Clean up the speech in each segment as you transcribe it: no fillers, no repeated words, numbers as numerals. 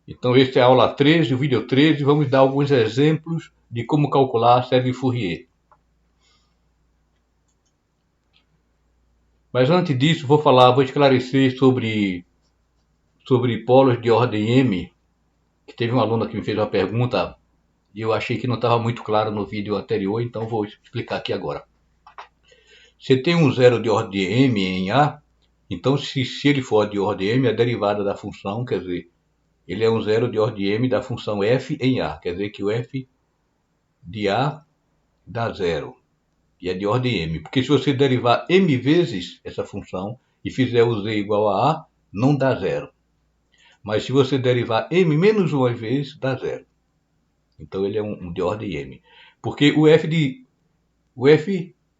Então esse é a aula 13, o vídeo 13, vamos dar alguns exemplos de como calcular a série de Fourier. Mas antes disso, vou esclarecer sobre polos de ordem M, que teve um aluno que me fez uma pergunta e eu achei que não estava muito claro no vídeo anterior, então vou explicar aqui agora. Você tem um zero de ordem M em A, então se ele for de ordem M, a derivada da função, quer dizer, ele é um zero de ordem M da função f em A, quer dizer que o f de A dá zero, e é de ordem M, porque se você derivar M vezes essa função e fizer o z igual a A, não dá zero. Mas se você derivar M menos uma vez, dá zero. Então ele é um de ordem M. Porque o f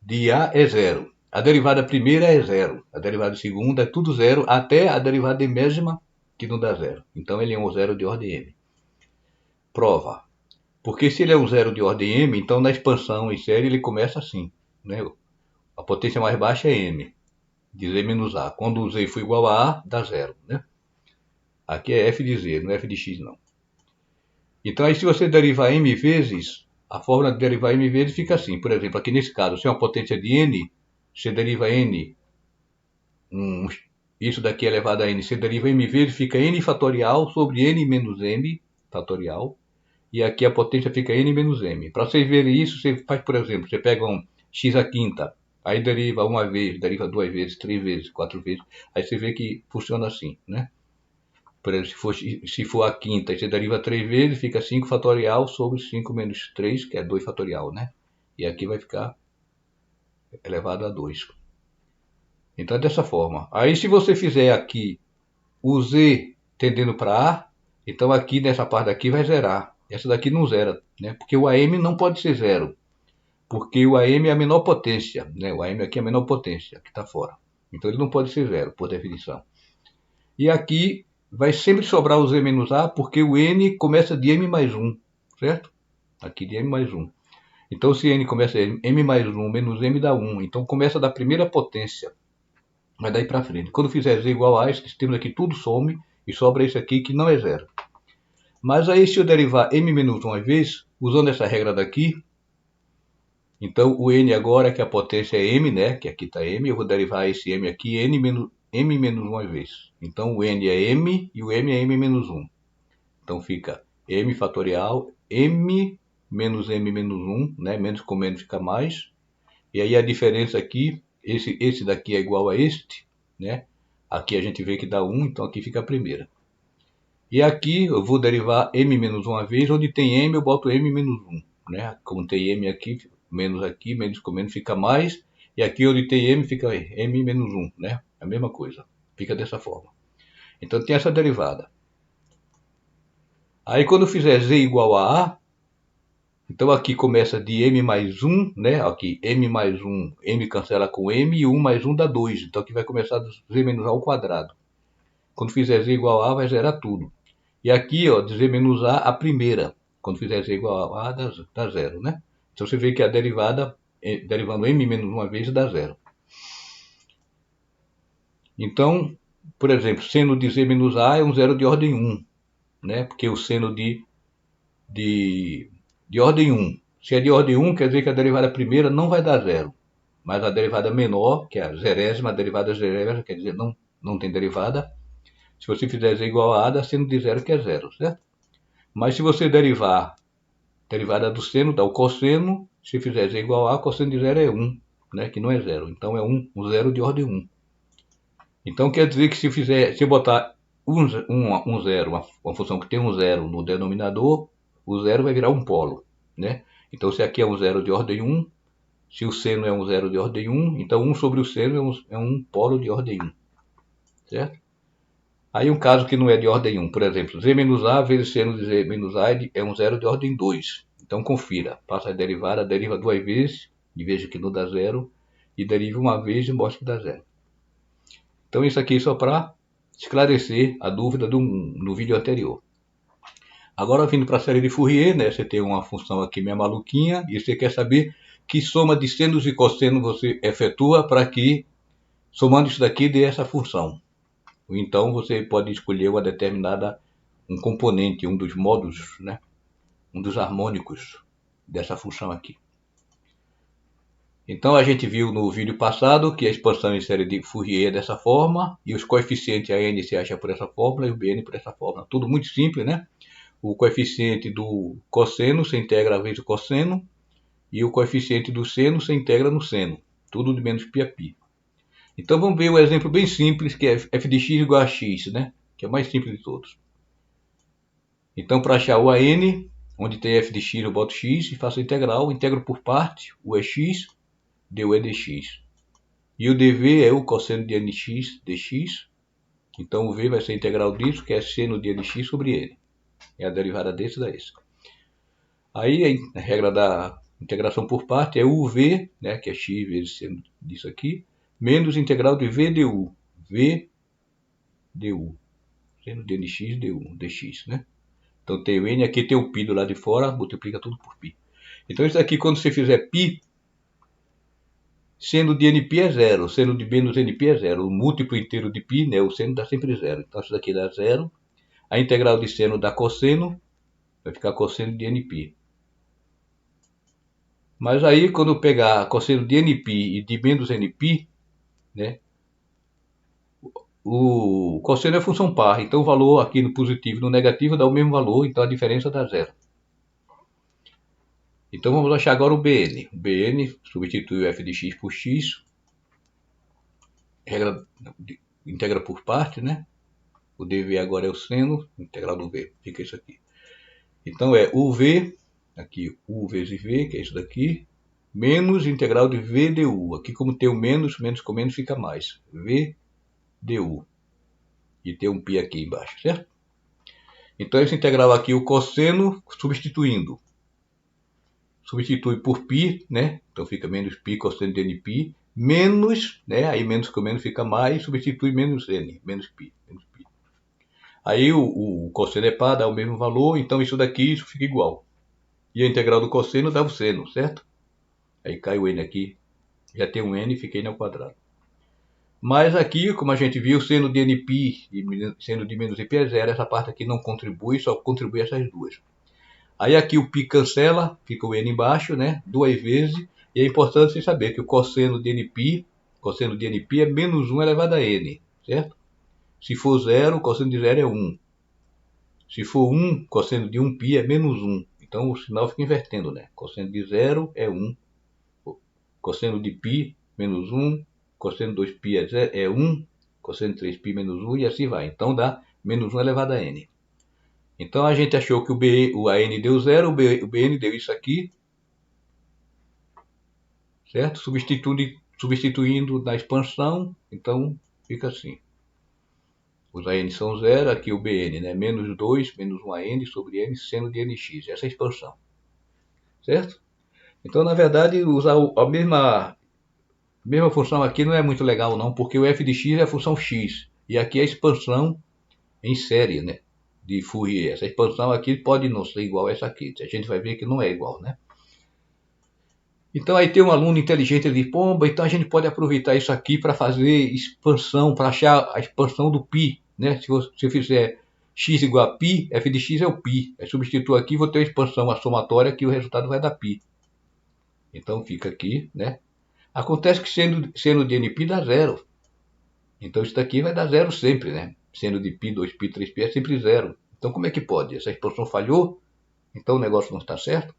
de A é zero. A derivada primeira é zero. A derivada segunda é tudo zero, até a derivada enésima, que não dá zero. Então ele é um zero de ordem M. Prova. Porque se ele é um zero de ordem M, então na expansão em série ele começa assim, né? A potência mais baixa é M, de Z menos A. Quando o Z for igual a A, dá zero, né? Aqui é f de Z, não é f de x não. Então aí se você derivar M vezes, a fórmula de derivar M vezes fica assim. Por exemplo, aqui nesse caso, se é uma potência de N, você deriva N, isso daqui é elevado a N, você deriva M vezes, fica N fatorial sobre N menos M fatorial. E aqui a potência fica N menos M. Para vocês verem isso, você faz, por exemplo, você pega um x à quinta, aí deriva uma vez, deriva duas vezes, três vezes, quatro vezes. Aí você vê que funciona assim, né? Por exemplo, se for a quinta, você deriva três vezes, fica 5 fatorial sobre 5 menos 3, que é 2 fatorial, né? E aqui vai ficar elevado a 2. Então é dessa forma. Aí se você fizer aqui o z tendendo para A, então aqui nessa parte daqui vai zerar. Essa daqui não zera, né? Porque o AM não pode ser zero. Porque o AM é a menor potência, né? O AM aqui é a menor potência, que está fora. Então ele não pode ser zero, por definição. E aqui vai sempre sobrar o Z menos A, porque o N começa de M mais 1, certo? Aqui de M mais 1. Então se N começa de M mais 1 menos M dá 1. Então começa da primeira potência. Mas daí para frente. Quando fizer Z igual a, esses termos aqui tudo some e sobra esse aqui que não é zero. Mas aí se eu derivar M menos 1 vezes, usando essa regra daqui, então o N agora, que a potência é M, né? Que aqui está M, eu vou derivar esse M aqui, M menos 1 vezes. Então o N é M e o M é M menos 1. Então fica M fatorial, M menos M menos 1, né? Menos com menos fica mais. E aí a diferença aqui, esse daqui é igual a este, né? Aqui a gente vê que dá 1, então aqui fica a primeira. E aqui eu vou derivar M menos uma vez, onde tem M eu boto M menos 1, né? Como tem M aqui, menos com menos fica mais. E aqui onde tem M fica M menos 1, né? A mesma coisa, fica dessa forma. Então tem essa derivada. Aí quando eu fizer Z igual a A, então aqui começa de M mais 1, né? Aqui M mais 1, M cancela com M e 1 mais 1 dá 2. Então aqui vai começar do Z menos A ao quadrado. Quando fizer Z igual a A, vai zerar tudo. E aqui, ó, de Z menos A, a primeira. Quando fizer Z igual a A, dá zero, né? Então você vê que a derivada, derivando M menos uma vez, dá zero. Então, por exemplo, seno de Z menos A é um zero de ordem 1, né? Porque o seno de ordem 1. Se é de ordem 1, quer dizer que a derivada primeira não vai dar zero. Mas a derivada menor, que é a zerésima, a derivada zerésima, quer dizer, não tem derivada. Se você fizer Z igual a A, dá seno de zero, que é zero, certo? Mas se você derivar derivada do seno, dá o cosseno. Se fizer Z igual a, cosseno de zero é 1, né? Que não é zero. Então é um zero de ordem 1. Então quer dizer que se eu botar um zero, uma função que tem um zero no denominador, o zero vai virar um polo, né? Então se aqui é um zero de ordem 1, se o seno é um zero de ordem 1, então 1 sobre o seno é um polo de ordem 1, certo? Aí um caso que não é de ordem 1, por exemplo, Z menos A vezes seno de Z menos A é um zero de ordem 2. Então confira, passa a derivada, deriva duas vezes e veja que não dá zero, e deriva uma vez e mostra que dá zero. Então isso aqui é só para esclarecer a dúvida no vídeo anterior. Agora vindo para a série de Fourier, né, você tem uma função aqui meio maluquinha e você quer saber que soma de senos e cossenos você efetua para que, somando isso daqui, dê essa função. Então você pode escolher um componente, um dos modos, né? Um dos harmônicos dessa função aqui. Então a gente viu no vídeo passado que a expansão em série de Fourier é dessa forma, e os coeficientes a n se acha por essa fórmula e o bn por essa fórmula. Tudo muito simples, né? O coeficiente do cosseno se integra vezes o cosseno, e o coeficiente do seno se integra no seno. Tudo de menos π a π. Então vamos ver um exemplo bem simples, que é f de x igual a x, né? Que é o mais simples de todos. Então para achar o AN, onde tem f de x eu boto x e faço a integral, integro por parte, o é x, du é dx. E o dv é o cosseno de nx dx. Então o v vai ser a integral disso, que é seno de nx sobre n. É a derivada desse da esse. Aí a regra da integração por parte é uv, né, que é x vezes seno disso aqui, menos integral de v du. V du. Seno de nx du, dx, né? Então tem o n, aqui tem o π do lado de fora, multiplica tudo por π. Então isso aqui, quando você fizer π, seno de nπ é zero, seno de menos nπ é zero. O múltiplo inteiro de π, né, o seno dá sempre zero. Então isso daqui dá zero. A integral de seno dá cosseno, vai ficar cosseno de nπ. Mas aí, quando eu pegar cosseno de nπ e de menos nπ, né, o cosseno é função par. Então o valor aqui no positivo e no negativo dá o mesmo valor, então a diferença dá zero. Então vamos achar agora o bn. O bn substitui o f de x por x. Regra integra por parte, né? O dv agora é o seno, integral do v. Fica isso aqui. Então é uv, aqui u vezes v, que é isso daqui, menos integral de v du. Aqui como tem o menos, menos com menos fica mais. V du. E tem um π aqui embaixo, certo? Então essa integral aqui, o cosseno, substituindo. Substitui por π, né? Então fica menos π cosseno de nπ, menos, né? Aí menos com menos fica mais, substitui menos n, menos π. Menos π. Aí o cosseno é par, dá o mesmo valor, então isso daqui, isso fica igual. E a integral do cosseno dá o seno, certo? Aí cai o n aqui, já tem um n, fica n ao quadrado. Mas aqui, como a gente viu, seno de nπ e seno de menos nπ é zero, essa parte aqui não contribui, só contribui essas duas. Aí aqui o π cancela, fica o n embaixo, né? Duas vezes, e é importante você saber que o cosseno de nπ é menos 1 elevado a n, certo? Se for 0, o cosseno de 0 é 1. Se for 1, cosseno de 1π é menos 1. Então o sinal fica invertendo, né? Cosseno de 0 é 1. Cosseno de π, menos 1. Cosseno de 2π é 1. Cosseno de 3π menos 1 e assim vai. Então dá menos 1 elevado a n. Então a gente achou que o AN deu 0, o BN deu isso aqui, certo? Substituindo na expansão, então fica assim. Os AN são 0, aqui o BN, né? Menos 2, menos 1 AN sobre N seno de NX, essa é a expansão, certo? Então, na verdade, usar a mesma função aqui não é muito legal não, porque o f de x é a função x, e aqui é a expansão em série, né? De Fourier. Essa expansão aqui pode não ser igual a essa aqui. A gente vai ver que não é igual, né? Então aí tem um aluno inteligente, ele diz, pomba, então a gente pode aproveitar isso aqui para fazer expansão, para achar a expansão do π, né? Se eu fizer x igual a π, f de x é o π. Aí substituo aqui, vou ter a expansão, a somatória, que o resultado vai dar π. Então fica aqui, né? Acontece que seno de nπ dá zero. Então isso daqui vai dar zero sempre, né? Seno de π, 2π, 3π é sempre zero. Então como é que pode? Essa expansão falhou? Então o negócio não está certo?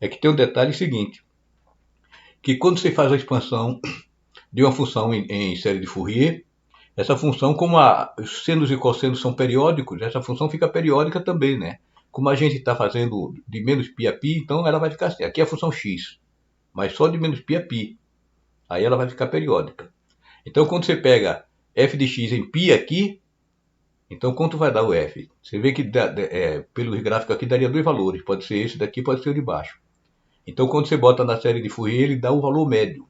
É que tem um detalhe seguinte, que quando você faz a expansão de uma função em série de Fourier, essa função, como os senos e cossenos são periódicos, essa função fica periódica também, né? Como a gente está fazendo de menos π a π, então ela vai ficar assim. Aqui é a função x, mas só de menos π a π. Aí ela vai ficar periódica. Então quando você pega f de x em π aqui, então quanto vai dar o f? Você vê que pelo gráfico aqui daria dois valores, pode ser esse daqui, pode ser o de baixo. Então quando você bota na série de Fourier, ele dá o valor médio.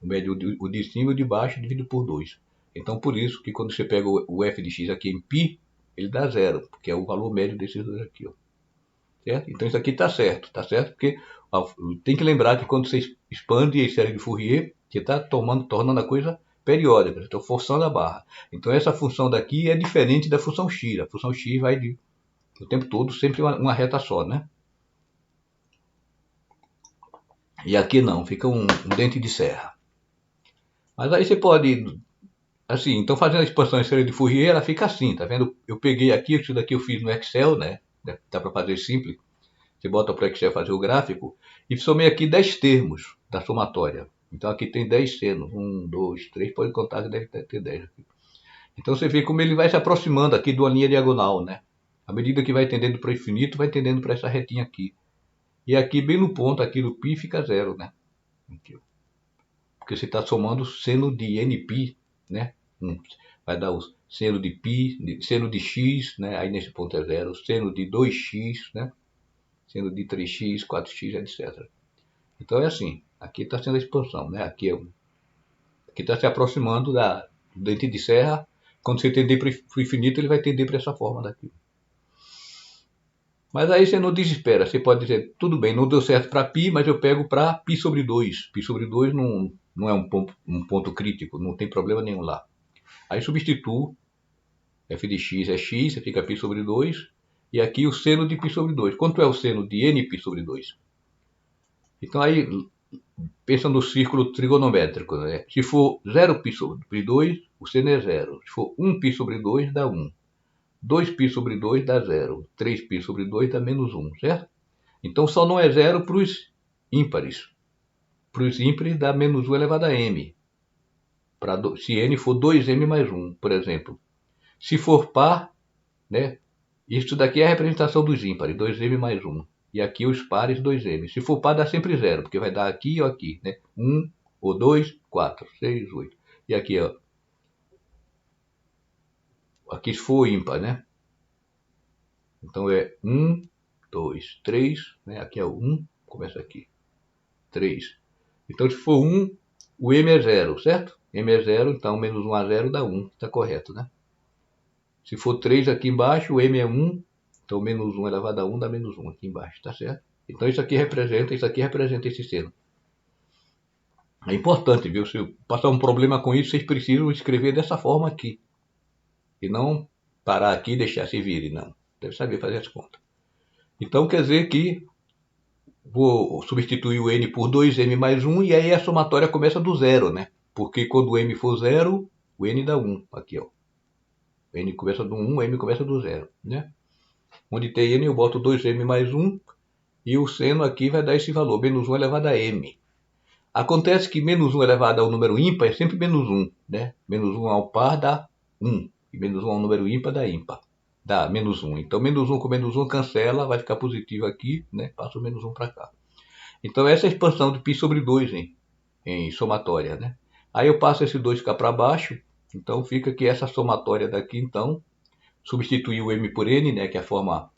O médio, o de cima e o de baixo dividido por 2. Então por isso que quando você pega o f de x aqui em π, ele dá zero, porque é o valor médio desses dois aqui, ó. Certo? Então isso aqui está certo, porque tem que lembrar que quando você expande a série de Fourier, você está tornando a coisa periódica, você está forçando a barra. Então essa função daqui é diferente da função x. A função x vai O tempo todo, sempre uma reta só, né? E aqui não, fica um dente de serra. Mas aí você pode, assim, então fazendo a expansão em série de Fourier, ela fica assim, tá vendo? Eu peguei aqui, isso daqui eu fiz no Excel, né? Dá para fazer simples. Você bota para o Excel fazer o gráfico e somei aqui 10 termos da somatória. Então aqui tem 10 senos. 1, 2, 3, pode contar que deve ter 10 aqui. Então você vê como ele vai se aproximando aqui de uma linha diagonal, né? À medida que vai tendendo para o infinito, vai tendendo para essa retinha aqui. E aqui, bem no ponto, aqui no π fica zero, né? Aqui, porque você está somando seno de nπ, né? Vai dar o seno de π, seno de x, né? Aí nesse ponto é zero. Seno de 2x, né? Seno de 3x, 4x, etc. Então é assim. Aqui está sendo a expansão, né? Aqui está se aproximando do dente de serra. Quando você tender para o infinito, ele vai tender para essa forma daqui. Mas aí você não desespera. Você pode dizer, tudo bem, não deu certo para π, mas eu pego para π sobre 2. Π sobre 2 não é um ponto crítico, não tem problema nenhum lá. Aí substituo, f de x é x, você fica π sobre 2. E aqui o seno de π sobre 2. Quanto é o seno de nπ sobre 2? Então aí, pensa no círculo trigonométrico, né? Se for 0π sobre 2, o seno é 0. Se for 1π sobre 2, dá 1. 2π sobre 2 dá 0. 3π sobre 2 dá menos 1, certo? Então só não é 0 para os ímpares. Para os ímpares dá menos 1 elevado a m. Se n for 2m mais 1, por exemplo. Se for par, né? Isso daqui é a representação dos ímpares, 2m mais 1. E aqui os pares, 2m. Se for par, dá sempre 0, porque vai dar aqui ou aqui, né? 1 ou 2, 4, 6, 8. E aqui, ó. Aqui se for ímpar, né? Então é 1, 2, 3, né? Aqui é o 1, começa aqui. 3. Então se for 1, o m é 0, certo? M é 0, então menos 1 a 0 dá 1, está correto, né? Se for 3 aqui embaixo, o m é 1, então menos 1 elevado a 1 dá menos 1 aqui embaixo, tá certo? Então isso aqui representa esse seno. É importante, viu? Se passar um problema com isso, vocês precisam escrever dessa forma aqui. E não parar aqui e deixar se vire, não. Deve saber fazer as contas. Então quer dizer que vou substituir o n por 2m mais 1 e aí a somatória começa do zero, né? Porque quando o m for 0, o n dá 1. Aqui, ó. O n começa do 1, o m começa do 0, né? Onde tem n eu boto 2m mais 1 e o seno aqui vai dar esse valor, menos 1 elevado a m. Acontece que menos 1 elevado ao número ímpar é sempre menos 1, né? Menos 1 ao par dá 1. E menos 1 ao número ímpar dá ímpar. Dá menos 1. Então menos 1 com menos 1 cancela, vai ficar positivo aqui, né? Passa o menos 1 para cá. Então essa é a expansão de π sobre 2 em somatória, né? Aí eu passo esse 2 cá para baixo, então fica que essa somatória daqui, então, substitui o m por n, né? Que é a forma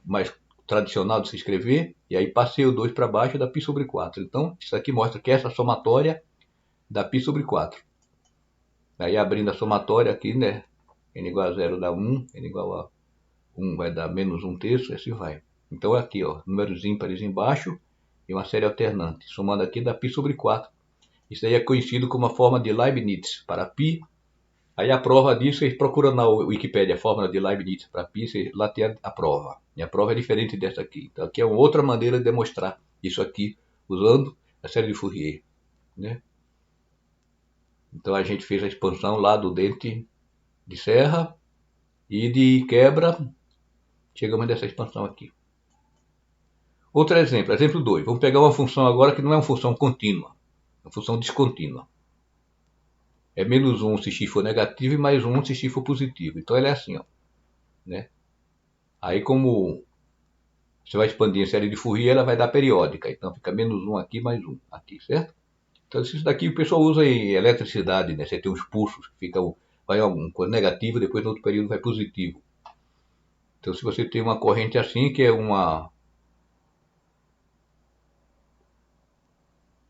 mais tradicional de se escrever, e aí passei o 2 para baixo dá π sobre 4. Então, isso aqui mostra que essa somatória dá π sobre 4. Aí abrindo a somatória aqui, né? n igual a 0 dá 1, n igual a 1 vai dar menos 1 terço, e assim vai. Então aqui, ó, números ímpares embaixo e uma série alternante. Somando aqui dá π sobre 4. Isso aí é conhecido como a forma de Leibniz para π. Aí a prova disso, vocês procuram na Wikipédia a fórmula de Leibniz para π, lá tem a prova. E a prova é diferente dessa aqui. Então aqui é uma outra maneira de demonstrar isso aqui, usando a série de Fourier, né? Então a gente fez a expansão lá do dente de serra e de quebra, chegamos nessa expansão aqui. Outro exemplo, exemplo 2. Vamos pegar uma função agora que não é uma função contínua, é uma função descontínua. É menos 1 se x for negativo e mais 1 se x for positivo. Então ela é assim, ó, né? Aí como você vai expandir a série de Fourier, ela vai dar periódica. Então fica menos 1 aqui, mais 1 aqui, certo? Então isso daqui o pessoal usa em eletricidade, né? Você tem uns pulsos que ficam, vai uma coisa negativa, depois no outro período vai positivo. Então se você tem uma corrente assim, que é uma...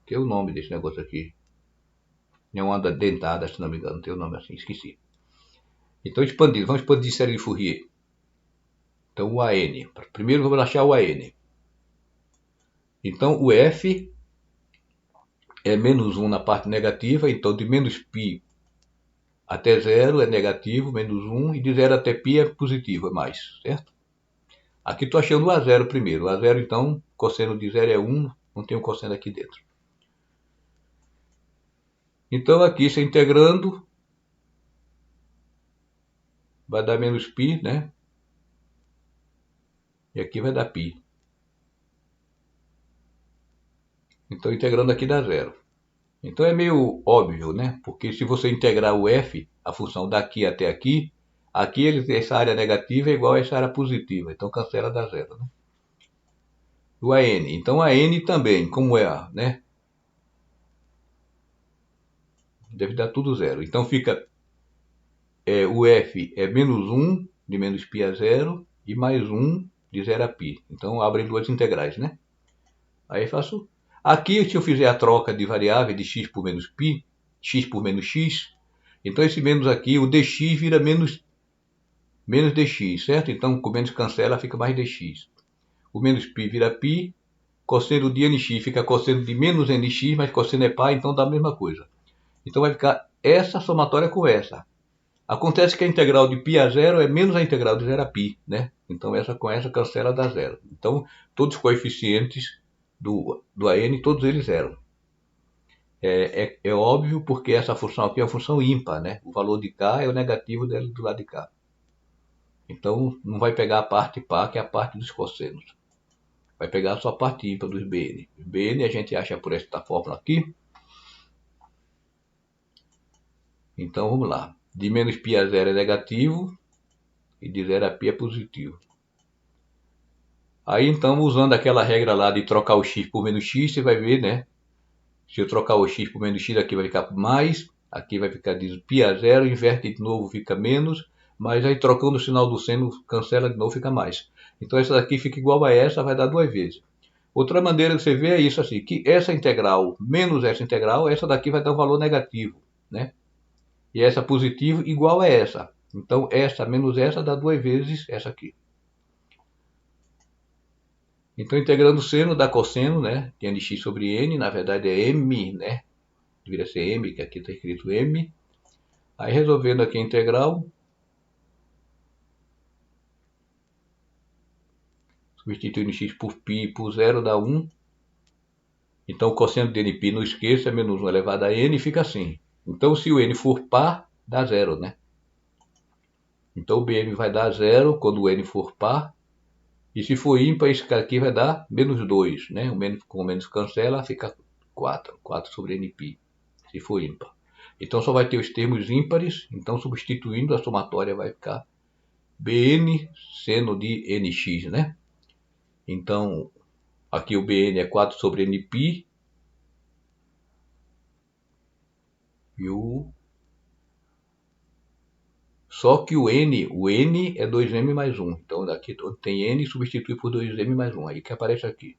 que é o nome desse negócio aqui? É uma onda dentada, se não me engano, tem o nome assim, esqueci. Então expandindo, vamos expandir a série de Fourier. Então o AN, primeiro vamos achar o AN. Então o F é menos 1 na parte negativa, então de menos π até 0 é negativo, menos 1, e de 0 até π é positivo, é mais, certo? Aqui estou achando o A0 primeiro. O A0, então, cosseno de 0 é 1, não tem um cosseno aqui dentro. Então, aqui, se integrando, vai dar menos π, né? E aqui vai dar π. Então, integrando aqui dá 0. Então, é meio óbvio, né? Porque se você integrar o f, a função daqui até aqui, aqui essa área negativa é igual a essa área positiva. Então, cancela, dá 0, né? O AN. Então, a N também, como é, né? Deve dar tudo 0. Então, fica o f é menos 1 de menos π a 0 e mais 1 de 0 a π. Então, abrem duas integrais, né? Aí faço... Aqui, se eu fizer a troca de variável de x por menos π, x por menos x, então esse menos aqui, o dx vira menos dx, certo? Então, com menos cancela, fica mais dx. O menos π vira π, cosseno de nx fica cosseno de menos nx, mas cosseno é π, então dá a mesma coisa. Então vai ficar essa somatória com essa. Acontece que a integral de π a 0 é menos a integral de 0 a π, né? Então essa com essa cancela dá 0. Então todos os coeficientes do AN, todos eles 0. É óbvio porque essa função aqui é uma função ímpar, né? O valor de k é o negativo dela do lado de cá. Então não vai pegar a parte par, que é a parte dos cossenos. Vai pegar só a parte ímpar dos BN. Os BN a gente acha por esta fórmula aqui. Então vamos lá. De menos π a 0 é negativo e de 0 a π é positivo. Aí então, usando aquela regra lá de trocar o x por menos x, você vai ver, né? Se eu trocar o x por menos x, aqui vai ficar mais, aqui vai ficar de π a 0, inverte de novo, fica menos, mas aí trocando o sinal do seno, cancela de novo, fica mais. Então essa daqui fica igual a essa, vai dar duas vezes. Outra maneira de você ver é isso assim, que essa integral menos essa integral, essa daqui vai dar um valor negativo, né? E essa positivo igual a essa. Então essa menos essa dá duas vezes essa aqui. Então, integrando o seno dá cosseno, né? Que é de x sobre n, na verdade é m, né? Deveria ser m, que aqui está escrito m. Aí, resolvendo aqui a integral, substituindo x por π por 0 dá 1. Então, o cosseno de nπ, não esqueça, é menos 1 elevado a n, e fica assim. Então, se o n for par, dá 0, né? Então, o bm vai dar 0 quando o n for par. E se for ímpar, esse cara aqui vai dar menos 2, né? O menos, com o menos cancela, fica 4. 4 sobre nπ, se for ímpar. Então só vai ter os termos ímpares, então substituindo a somatória vai ficar Bn seno de nx, né? Então aqui o Bn é 4 sobre nπ e só que o n é 2m mais 1. Então daqui tem n, substitui por 2m mais 1. Aí que aparece aqui.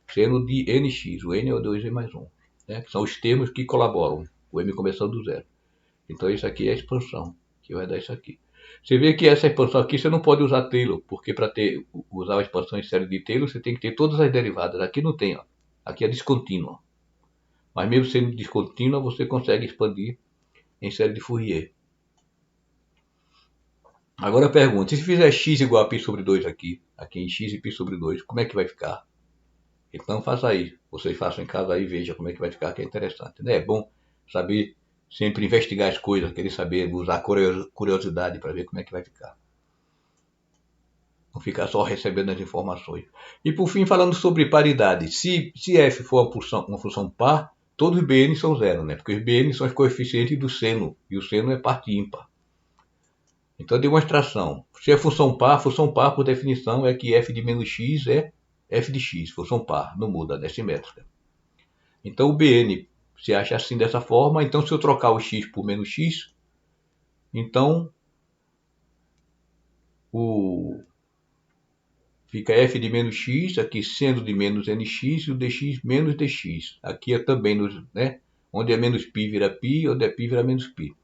Seno de nx, o n é o 2m mais 1. Né? Que são os termos que colaboram. O m começando do zero. Então isso aqui é a expansão, que vai dar isso aqui. Você vê que essa expansão aqui você não pode usar Taylor, porque para usar a expansão em série de Taylor você tem que ter todas as derivadas. Aqui não tem, ó. Aqui é descontínua. Mas mesmo sendo descontínua, você consegue expandir em série de Fourier. Agora eu pergunto, se fizer x igual a π sobre 2 aqui em x e π sobre 2, como é que vai ficar? Então faça aí, vocês façam em casa aí e vejam como é que vai ficar, que é interessante, né? É bom saber sempre investigar as coisas, querer saber, usar curiosidade para ver como é que vai ficar. Não ficar só recebendo as informações. E por fim, falando sobre paridade. Se f for uma função par, todos os bn são zero, né? Porque os bn são os coeficientes do seno, e o seno é parte ímpar. Então, demonstração. Se é função par por definição é que f de menos x é f de x, função par, não muda, é simétrica. Então, o bn se acha assim dessa forma. Então, se eu trocar o x por menos x, então fica f de menos x, aqui sendo de menos nx, e o dx menos dx. Aqui é também, né? Onde é menos π vira π, onde é π vira menos π.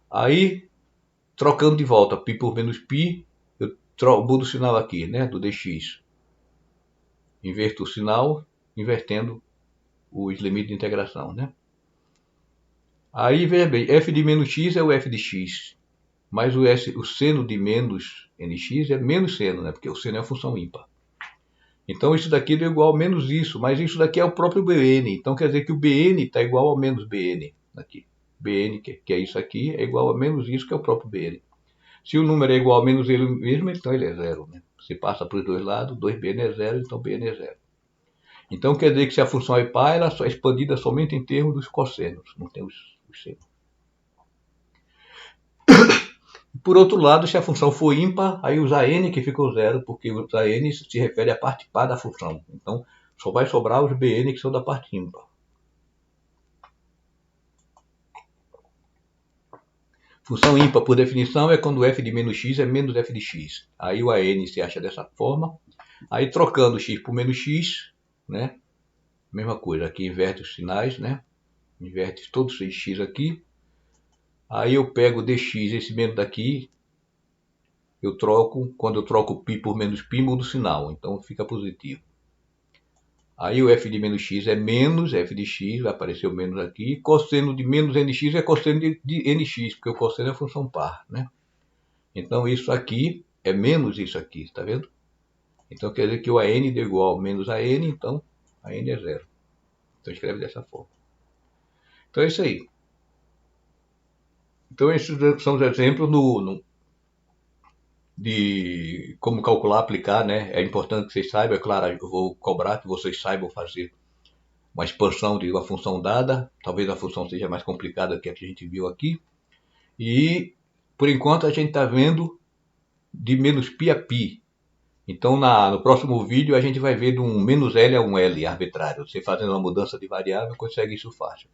Aí, trocando de volta π por menos π, eu mudo o sinal aqui, né? Do dx. Inverto o sinal, invertendo os limites de integração, né? Aí, veja bem, f de menos x é o f de x, mais o seno de menos nx é menos seno, né? Porque o seno é a função ímpar. Então isso daqui deu igual a menos isso, mas isso daqui é o próprio Bn. Então quer dizer que o Bn está igual a menos Bn aqui. Bn, que é isso aqui, é igual a menos isso, que é o próprio Bn. Se o número é igual a menos ele mesmo, então ele é zero, né? Você passa para os dois lados, 2Bn é zero, então Bn é zero. Então quer dizer que se a função é par, ela é expandida somente em termos dos cossenos, não tem os senos. Por outro lado, se a função for ímpar, aí usa n que ficou zero, porque usar n se refere à parte par da função. Então só vai sobrar os Bn que são da parte ímpar. Função ímpar, por definição, é quando f de menos x é menos f de x. Aí o an se acha dessa forma. Aí trocando x por menos x, né? Mesma coisa, aqui inverte os sinais, né? Inverte todos os x aqui. Aí eu pego dx, esse menos daqui, eu troco, quando eu troco π por menos π, muda o sinal, então fica positivo. Aí o f de menos x é menos f de x, vai aparecer o menos aqui. Cosseno de menos nx é cosseno de nx, porque o cosseno é função par, né? Então isso aqui é menos isso aqui, tá vendo? Então quer dizer que o an deu igual a menos an, então an é zero. Então escreve dessa forma. Então é isso aí. Então esses são os exemplos de como calcular, aplicar, né? É importante que vocês saibam, é claro, eu vou cobrar que vocês saibam fazer uma expansão de uma função dada, talvez a função seja mais complicada que a que a gente viu aqui, e por enquanto a gente está vendo de menos π a π. Então no próximo vídeo a gente vai ver de um menos L a um L arbitrário, você fazendo uma mudança de variável consegue isso fácil.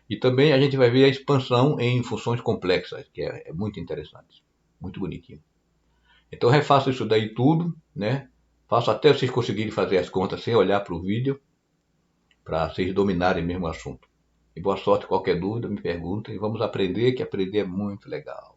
E também a gente vai ver a expansão em funções complexas, que é muito interessante, muito bonitinho. Então refaço isso daí tudo, né? Faço até vocês conseguirem fazer as contas sem olhar para o vídeo, para vocês dominarem mesmo o assunto. E boa sorte, qualquer dúvida me perguntem, vamos aprender, que aprender é muito legal.